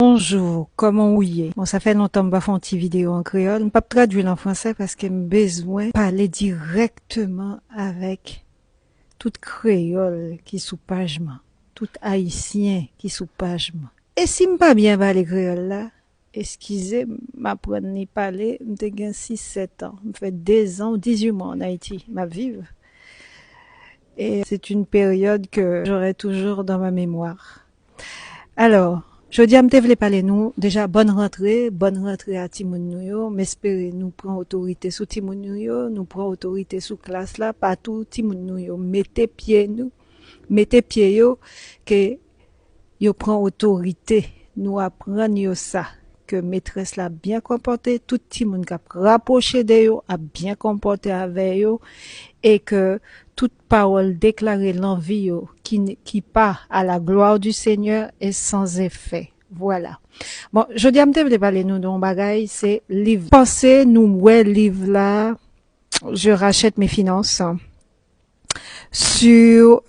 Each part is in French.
Bonjour, comment vous y est? Bon, ça fait longtemps que je fais une petite vidéo en créole. Je ne peux pas traduire en français parce que j'ai besoin de parler directement avec tout créole qui sous page moi, tout haïtien qui sous page moi. Et si je pas bien parler créole là, excusez, m'apprendre à parler, j'ai 6-7 ans. Je fais 2 ans, 18 mois en Haïti, ma vive. Et c'est une période que j'aurai toujours dans ma mémoire. Alors, je dis à m'te parler nous, déjà bonne rentrée à Timoun nou yo, m'espérer nous prend autorité sous Timoun nou yo, nous prend autorité sous classe là, partout Timoun nou yo, mettez pied yo, que yo prend autorité, nous apprendre yo ça, que maîtresse là bien comporté, tout Timoun k'ap rapproché de yo, a bien comporté avec yo, et que toute parole déclarée l'envie yo, qui part à la gloire du Seigneur est sans effet. Voilà. Bon, je dis à m'te parler nous d'un bagay, c'est livre. Pensez nous ouais livre là, je rachète mes finances sur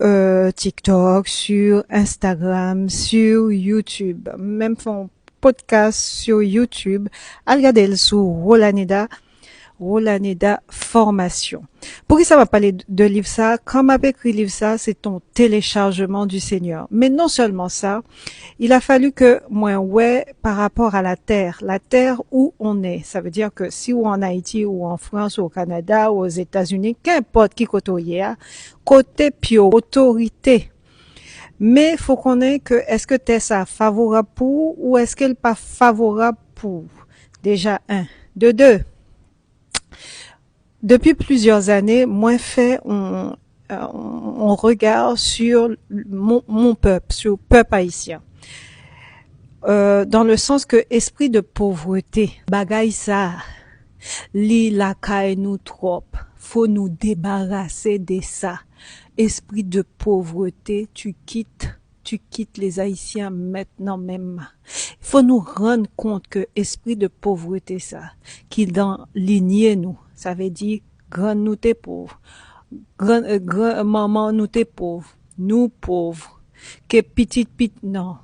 TikTok, sur Instagram, sur YouTube, même font podcast sur YouTube. Regardez le sur Rolaneda Formation. Pour qui ça va parler de livre ça? Quand m'a écrit livre ça, c'est ton téléchargement du Seigneur. Mais non seulement ça, il a fallu que moi, par rapport à la terre où on est. Ça veut dire que si ou en Haïti ou en France ou au Canada ou aux États-Unis, qu'importe qui côté pio, autorité. Mais faut qu'on ait que, est-ce que t'es ça favorable pour ou est-ce qu'elle pas favorable pour? Déjà, 1. De 2. Depuis plusieurs années, moi fait on regarde sur mon peuple, sur le peuple haïtien. Dans le sens que esprit de pauvreté, bagay ça, li la kay nous trop, faut nous débarrasser de ça. Esprit de pauvreté, tu quittes les Haïtiens maintenant même. Il faut nous rendre compte que esprit de pauvreté ça, qui dans lignée nous, ça veut dire grand nous t'es pauvre, grand maman nous t'es pauvre, nous pauvres, que petite non.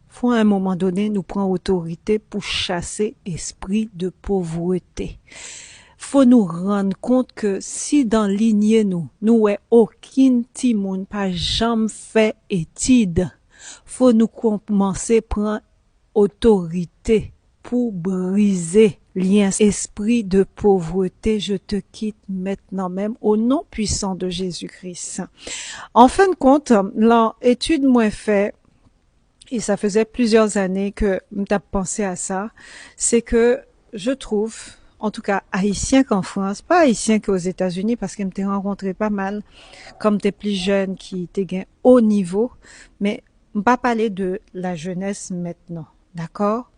Faut à un moment donné nous prendre autorité pour chasser esprit de pauvreté. Faut nous rendre compte que si dans lignée nous est aucun timoun pas jamais fait étude, faut nous commencer prendre autorité pour briser lien esprit de pauvreté. Je te quitte maintenant même au nom puissant de Jésus-Christ. En fin de compte, l'étude moins fait, et ça faisait plusieurs années que m't'a pensé à ça, c'est que je trouve, en tout cas haïtien qu'en France, pas haïtien qu'aux États-Unis, parce que m't'ai rencontré pas mal, comme t'es plus jeune, qui t'es gain haut niveau, mais m'pas parler de la jeunesse maintenant, d'accord?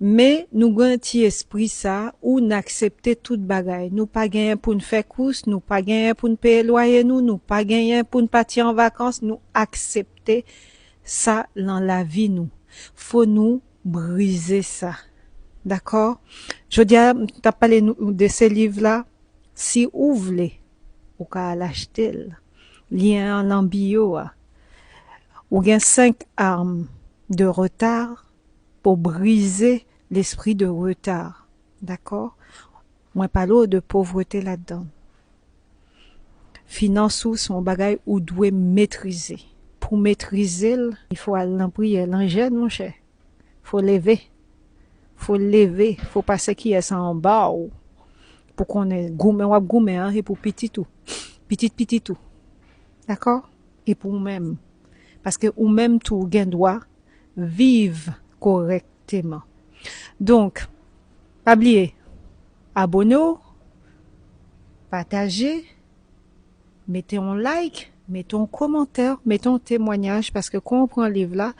Mais nous avons un petit esprit ça, où n'accepter toute bagaille. Nous pas gagner pour nous faire course, nous pas gagner pour nous payer loyer nous pas gagner pour nous partir en vacances, nous accepter ça dans la vie nous. Faut nous briser ça. D'accord? Je dis à t'as parlé de ces livres-là, si vous voulez, ou qu'à l'acheter, lien en bio, ou bien 5 armes de retard pour briser l'esprit de retard. D'accord? Moi, pas l'eau de pauvreté là-dedans. Finance ou son bagage ou doit maîtriser. Pour maîtriser, il faut aller en prière, l'engêne, mon cher. Faut lever. Faut passer qui est ça en bas, ou, pour qu'on ait gourmet, hein, et pour petit tout. Petit tout. D'accord? Et pour même. Parce que ou même tout gain droit, vivre correctement. Donc, pas oublier, abonnez-vous, partagez, mettez un like, mettez un commentaire, mettez un témoignage, parce que quand on prend le livre là,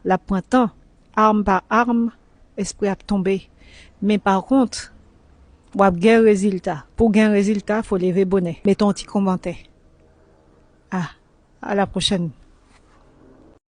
la pointant, arme par arme, esprit a tombé. Mais par contre, pour gagner résultat. Pour gagner résultat, faut lever bonnet. Mettez un petit commentaire. À la prochaine.